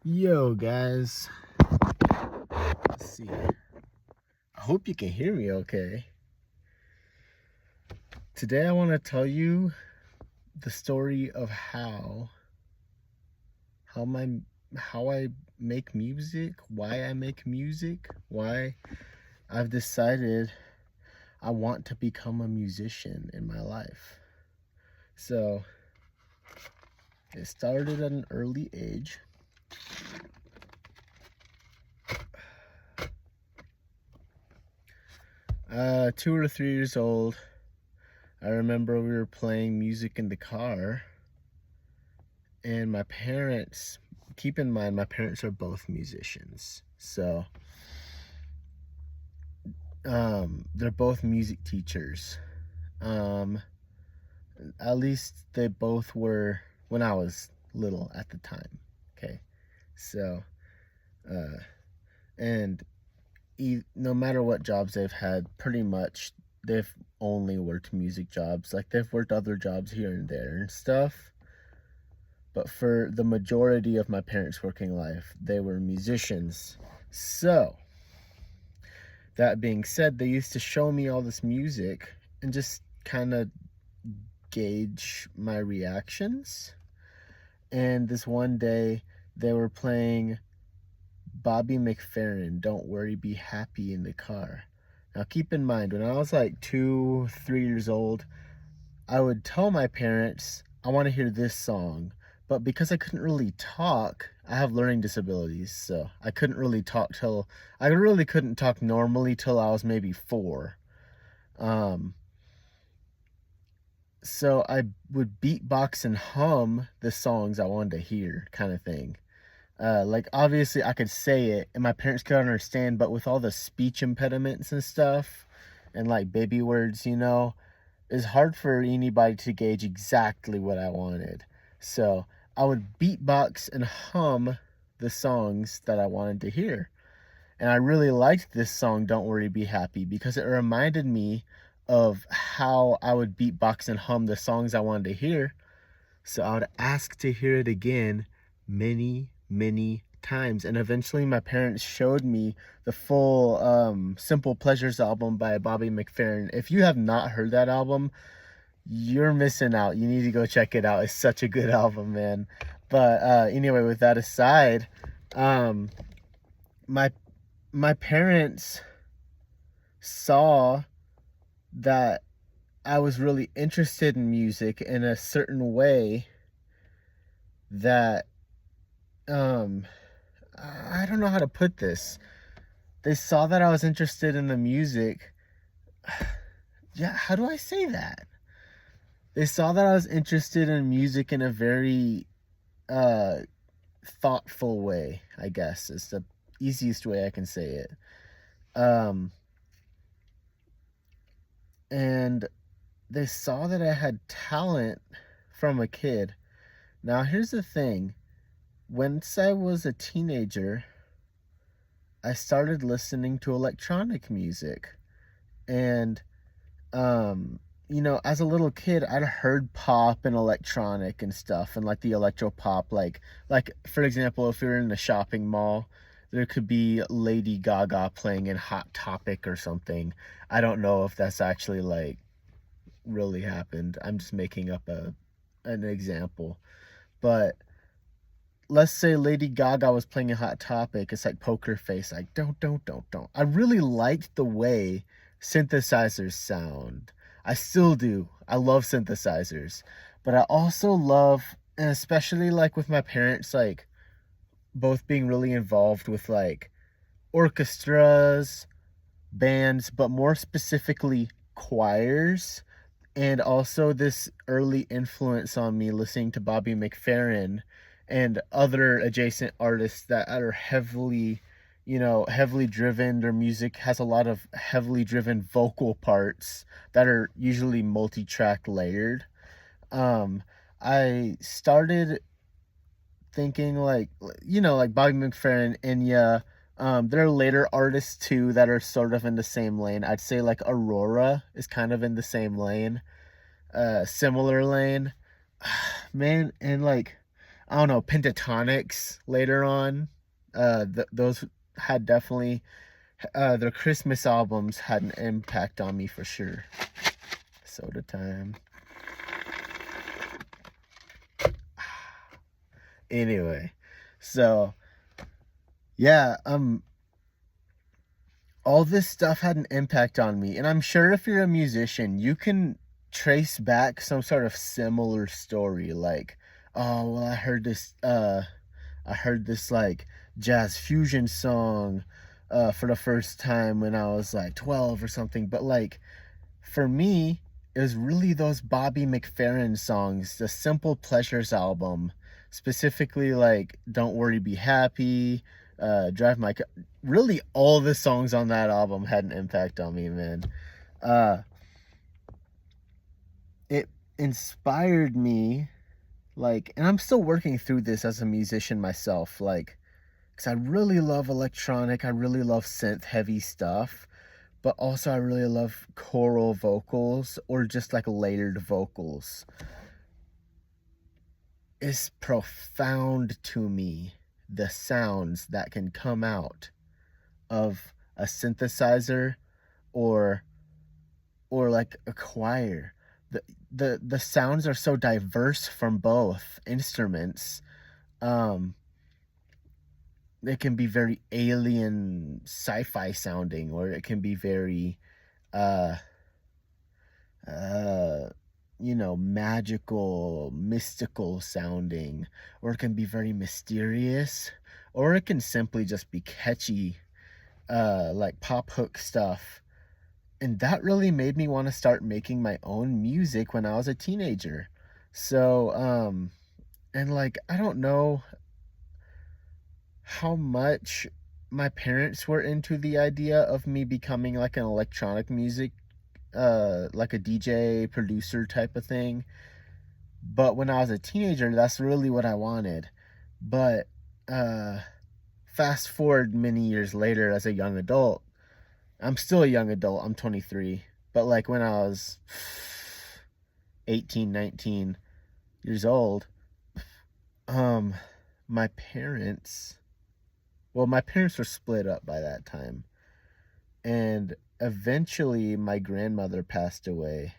Yo, guys. Let's see. I hope you can hear me okay. Today I want to tell you the story of how my how I make music, why I make music, why I've decided I want to become a musician in my life. So, it started at an early age. Uh, 2 or 3 years old. I remember we were playing music in the car, and my parents, keep in mind, my parents are both musicians. So, they're both music teachers. Um, at least they both were when I was little at the time. Okay. So, uh, and no matter what jobs they've had, pretty much they've only worked music jobs. Like they've worked other jobs here and there and stuff. But for the majority of my parents' working life, they were musicians. So, that being said, they used to show me all this music and just kind of gauge my reactions. And this one day, they were playing Bobby McFerrin, Don't Worry, Be Happy in the car. Now, keep in mind, when I was like 2, 3 years old, I would tell my parents, I want to hear this song. But because I couldn't really talk, I have learning disabilities, so I really couldn't talk normally till I was maybe 4. Um, so I would beatbox and hum the songs I wanted to hear, kind of thing. Like obviously I could say it and my parents could understand, but with all the speech impediments and stuff and like baby words, it's hard for anybody to gauge exactly what I wanted. So I would beatbox and hum the songs that I wanted to hear. And I really liked this song, Don't Worry, Be Happy, because it reminded me of how I would beatbox and hum the songs I wanted to hear. So I would ask to hear it again many, many times. And eventually my parents showed me the full Simple Pleasures album by Bobby McFerrin. If you have not heard that album, you're missing out. You need to go check it out. It's such a good album, man. But anyway, with that aside, um, my my parents saw that I was really interested in music in a certain way that um I don't know how to put this. They saw that I was interested in the music. Yeah, how do I say that? They saw that I was interested in music in a very uh thoughtful way, I guess. It's the easiest way I can say it. Um and they saw that I had talent from a kid. Now, here's the thing. Once I was a teenager, I started listening to electronic music. And, as a little kid, I'd heard pop and electronic and stuff, and like the electro pop. Like for example, if you're in a shopping mall, there could be Lady Gaga playing in Hot Topic or something. I don't know if that's actually like really happened. I'm just making up an example. But let's say Lady Gaga was playing a Hot Topic. It's like Poker Face, like don't. I really liked the way synthesizers sound. I still do. I love synthesizers, but I also love, and especially like with my parents, like both being really involved with like orchestras, bands, but more specifically choirs, and also this early influence on me listening to Bobby McFerrin and other adjacent artists that are heavily driven. Their music has a lot of heavily driven vocal parts that are usually multi-track layered. um I started thinking like Bobby McFerrin, Enya. There are later artists too that are sort of in the same lane. I'd say like Aurora is kind of in the same lane, similar lane. Man, and like I don't know, Pentatonics later on. Those had definitely their Christmas albums had an impact on me for sure. Soda time. Anyway, so yeah, all this stuff had an impact on me, and I'm sure if you're a musician, you can trace back some sort of similar story, like, oh well, I heard this like jazz fusion song for the first time when I was like 12 or something. But like for me, it was really those Bobby McFerrin songs, the Simple Pleasures album, specifically like Don't Worry, Be Happy, Drive My really all the songs on that album had an impact on me, man. Uh it inspired me, like, and I'm still working through this as a musician myself, like, because I really love electronic, I really love synth heavy stuff, but also I really love choral vocals or just like layered vocals. It's profound to me, the sounds that can come out of a synthesizer or like a choir. The sounds are so diverse from both instruments. um it can be very alien sci-fi sounding, or it can be very uh uh magical, mystical sounding, or it can be very mysterious, or it can simply just be catchy, like pop hook stuff. And that really made me want to start making my own music when I was a teenager. So and like I don't know how much my parents were into the idea of me becoming like an electronic music, like a DJ producer type of thing. But when I was a teenager, that's really what I wanted. But uh fast forward many years later as a young adult, I'm still a young adult, I'm 23, but like when I was 18, 19 years old, um my parents, well, my parents were split up by that time. And eventually my grandmother passed away.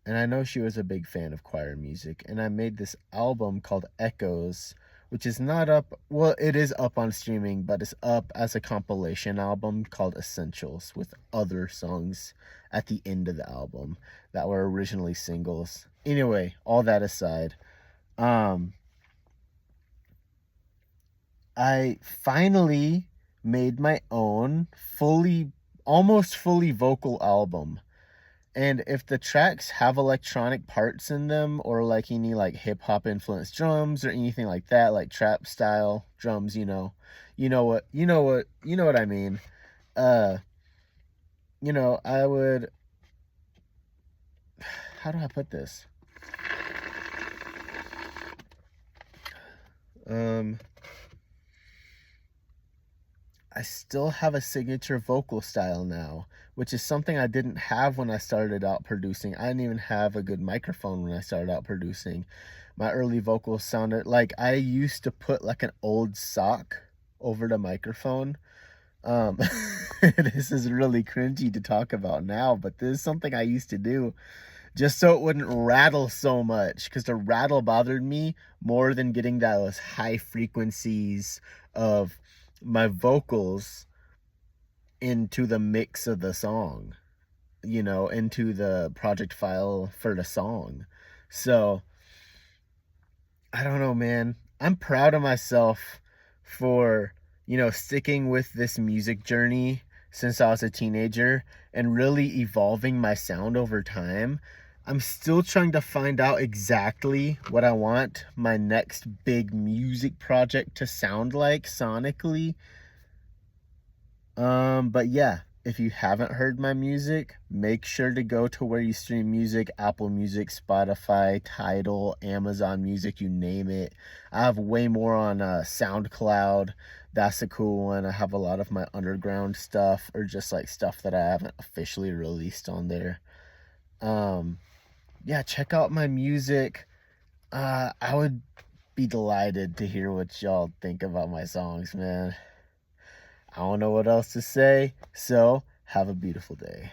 And I know she was a big fan of choir music. And I made this album called Echoes, which is not up. Well, it is up on streaming, but it's up as a compilation album called Essentials with other songs at the end of the album that were originally singles. Anyway, all that aside, um, I finally made my own almost fully vocal album. And if the tracks have electronic parts in them, or like any like hip hop influenced drums or anything like that, like trap style drums, you know what I mean. Uh, I would, how do I put this? Um, I still have a signature vocal style now, which is something I didn't have when I started out producing. I didn't even have a good microphone when I started out producing. My early vocals sounded like I used to put like an old sock over the microphone. Um, this is really cringy to talk about now, but this is something I used to do just so it wouldn't rattle so much, because the rattle bothered me more than getting those high frequencies of my vocals into the mix of the song, into the project file for the song. So I don't know, man. I'm proud of myself for, sticking with this music journey since I was a teenager and really evolving my sound over time. I'm still trying to find out exactly what I want my next big music project to sound like sonically. But yeah, if you haven't heard my music, make sure to go to where you stream music: Apple Music, Spotify, Tidal, Amazon Music, you name it. I have way more on SoundCloud. That's a cool one. I have a lot of my underground stuff, or just like stuff that I haven't officially released on there. Um, yeah, check out my music. I would be delighted to hear what y'all think about my songs, man. I don't know what else to say, so have a beautiful day.